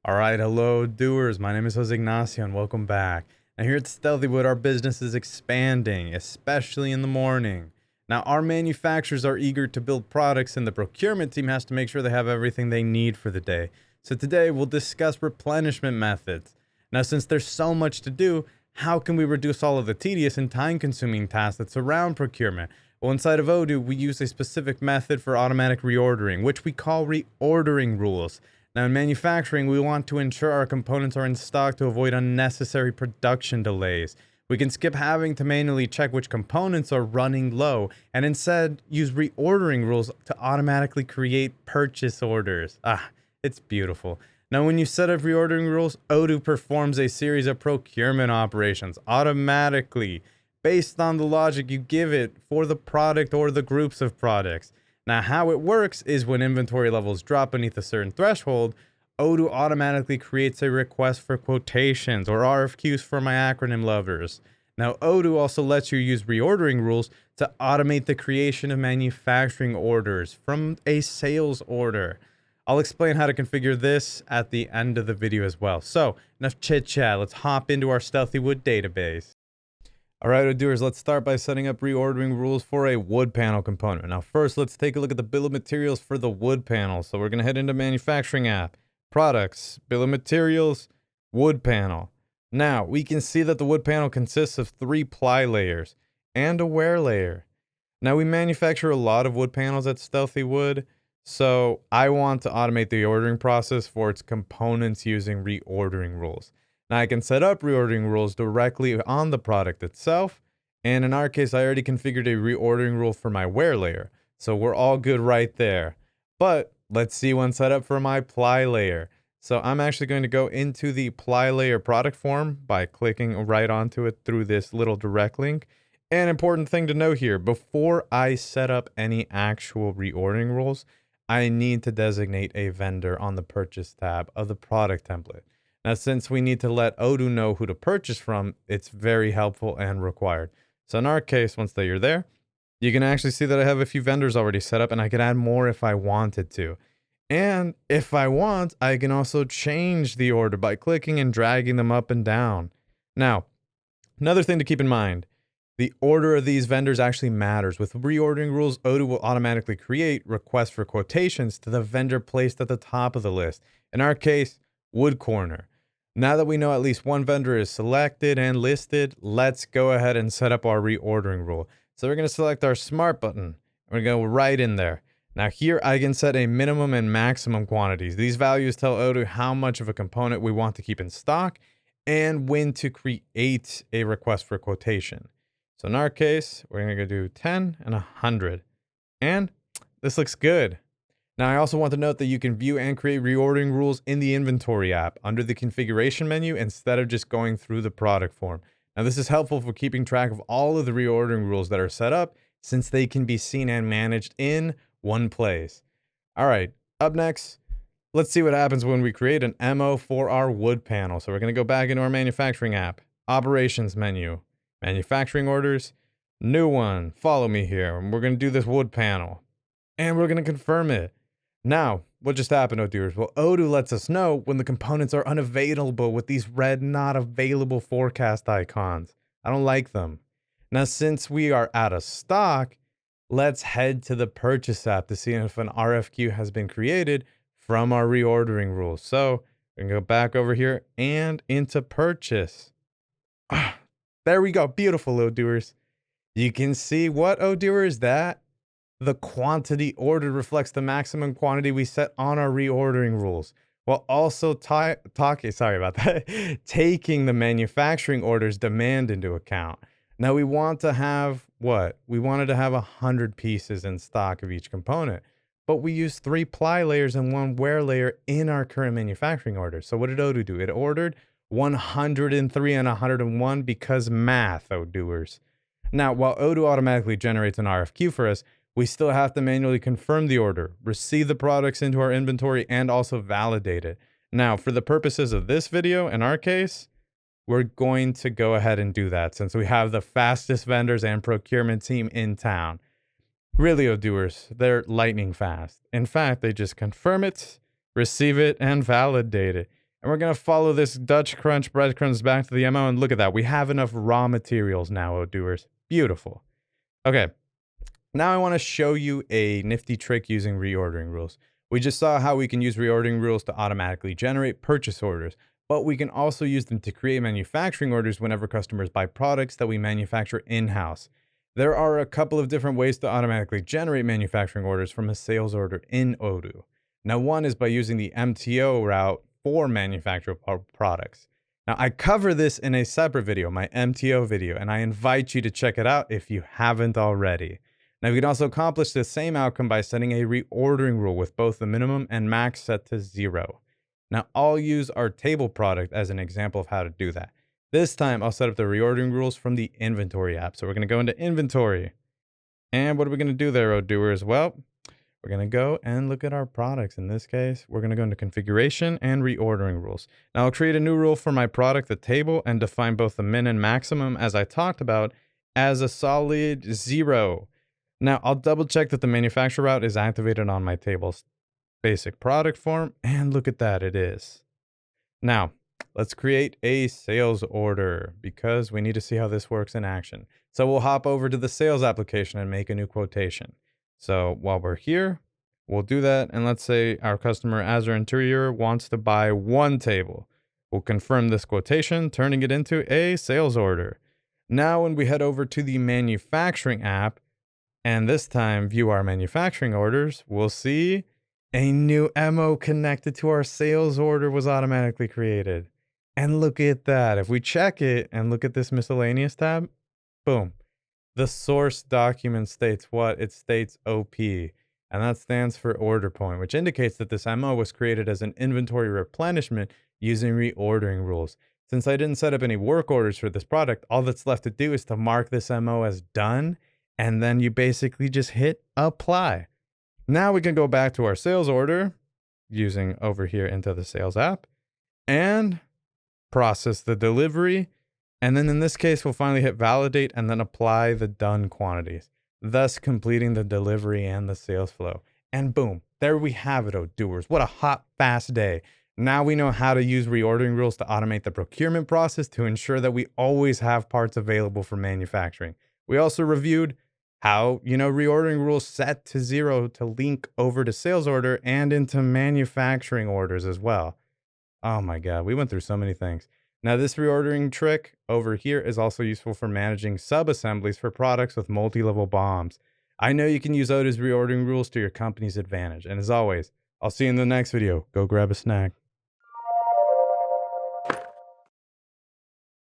All right, hello doers. My name is Jose Ignacio and welcome back. Now here at Stealthywood, our business is expanding, especially in the morning. Now our manufacturers are eager to build products and the procurement team has to make sure they have everything they need for the day. So today we'll discuss replenishment methods. Now since there's so much to do, how can we reduce all of the tedious and time-consuming tasks that surround procurement? Well, inside of Odoo, we use a specific method for automatic reordering, which we call reordering rules. Now, in manufacturing, we want to ensure our components are in stock to avoid unnecessary production delays. We can skip having to manually check which components are running low and instead use reordering rules to automatically create purchase orders. It's beautiful. Now, when you set up reordering rules, Odoo performs a series of procurement operations automatically based on the logic you give it for the product or the groups of products. Now, how it works is when inventory levels drop beneath a certain threshold, Odoo automatically creates a request for quotations or RFQs for my acronym lovers. Now, Odoo also lets you use reordering rules to automate the creation of manufacturing orders from a sales order. I'll explain how to configure this at the end of the video as well. So, enough chit chat, let's hop into our Stealthywood database. All right, Odooers, let's start by setting up reordering rules for a wood panel component. Now, first, let's take a look at the bill of materials for the wood panel. So we're going to head into manufacturing app, products, bill of materials, wood panel. Now, we can see that the wood panel consists of 3 ply layers and a wear layer. Now, we manufacture a lot of wood panels at Stealthywood, so I want to automate the ordering process for its components using reordering rules. Now I can set up reordering rules directly on the product itself. And in our case, I already configured a reordering rule for my wear layer. So we're all good right there. But let's see one set up for my ply layer. So I'm actually going to go into the ply layer product form by clicking right onto it through this little direct link. An important thing to note here, before I set up any actual reordering rules, I need to designate a vendor on the purchase tab of the product template. Now, since we need to let Odoo know who to purchase from, it's very helpful and required. So in our case, once that you're there, you can actually see that I have a few vendors already set up and I could add more if I wanted to. And if I want, I can also change the order by clicking and dragging them up and down. Now, another thing to keep in mind, the order of these vendors actually matters. With reordering rules, Odoo will automatically create requests for quotations to the vendor placed at the top of the list. In our case, Wood Corner. Now that we know at least one vendor is selected and listed, let's go ahead and set up our reordering rule. So we're going to select our smart button. And we're going to go right in there. Now here I can set a minimum and maximum quantities. These values tell Odoo how much of a component we want to keep in stock and when to create a request for quotation. So in our case, we're going to do 10 and 100. And this looks good. Now, I also want to note that you can view and create reordering rules in the inventory app under the configuration menu instead of just going through the product form. Now, this is helpful for keeping track of all of the reordering rules that are set up since they can be seen and managed in one place. All right, up next, let's see what happens when we create an MO for our wood panel. So we're going to go back into our manufacturing app, operations menu, manufacturing orders, new one, follow me here. And we're going to do this wood panel and we're going to confirm it. Now, what just happened, Odooers? Well, Odoo lets us know when the components are unavailable with these red not available forecast icons. I don't like them. Now, since we are out of stock, let's head to the purchase app to see if an RFQ has been created from our reordering rules. So we can go back over here and into purchase. There we go. Beautiful, Odooers. You can see what, Odooers, that the quantity ordered reflects the maximum quantity we set on our reordering rules, while also taking the manufacturing order's demand into account. Now we want to have what? We wanted to have 100 pieces in stock of each component, but we used 3 ply layers and 1 wear layer in our current manufacturing order. So what did Odoo do? It ordered 103 and 101 because math, Odooers. Now, while Odoo automatically generates an RFQ for us, we still have to manually confirm the order, receive the products into our inventory, and also validate it. Now, for the purposes of this video, in our case, we're going to go ahead and do that since we have the fastest vendors and procurement team in town. Really, Odooers, they're lightning fast. In fact, they just confirm it, receive it, and validate it. And we're going to follow this Dutch Crunch breadcrumbs back to the MO. And look at that. We have enough raw materials now, Odooers. Beautiful. Okay. Now I want to show you a nifty trick using reordering rules. We just saw how we can use reordering rules to automatically generate purchase orders, but we can also use them to create manufacturing orders whenever customers buy products that we manufacture in-house. There are a couple of different ways to automatically generate manufacturing orders from a sales order in Odoo. Now, one is by using the MTO route for manufactured products. Now, I cover this in a separate video, my MTO video, and I invite you to check it out if you haven't already. Now, we can also accomplish the same outcome by setting a reordering rule with both the minimum and max set to 0. Now, I'll use our table product as an example of how to do that. This time, I'll set up the reordering rules from the inventory app. So we're going to go into inventory. And what are we going to do there, Odooers? Well, we're going to go and look at our products. In this case, we're going to go into configuration and reordering rules. Now, I'll create a new rule for my product, the table, and define both the min and maximum, as I talked about, as a solid 0. Now, I'll double check that the manufacturer route is activated on my table's basic product form, and look at that, it is. Now, let's create a sales order because we need to see how this works in action. So we'll hop over to the sales application and make a new quotation. So while we're here, we'll do that. And let's say our customer, Azure Interior, wants to buy 1 table. We'll confirm this quotation, turning it into a sales order. Now, when we head over to the manufacturing app, and this time view our manufacturing orders, we'll see a new MO connected to our sales order was automatically created. And look at that. If we check it and look at this miscellaneous tab, boom. The source document states what? It states OP, and that stands for order point, which indicates that this MO was created as an inventory replenishment using reordering rules. Since I didn't set up any work orders for this product, all that's left to do is to mark this MO as done, and then you basically just hit apply. Now we can go back to our sales order using over here into the sales app and process the delivery. And then in this case, we'll finally hit validate and then apply the done quantities, thus completing the delivery and the sales flow. And boom, there we have it, Odooers. What a hot, fast day. Now we know how to use reordering rules to automate the procurement process to ensure that we always have parts available for manufacturing. We also reviewed how, reordering rules set to 0 to link over to sales order and into manufacturing orders as well. Oh my God, we went through so many things. Now, this reordering trick over here is also useful for managing sub-assemblies for products with multi-level BOMs. I know you can use Odoo's reordering rules to your company's advantage. And as always, I'll see you in the next video. Go grab a snack.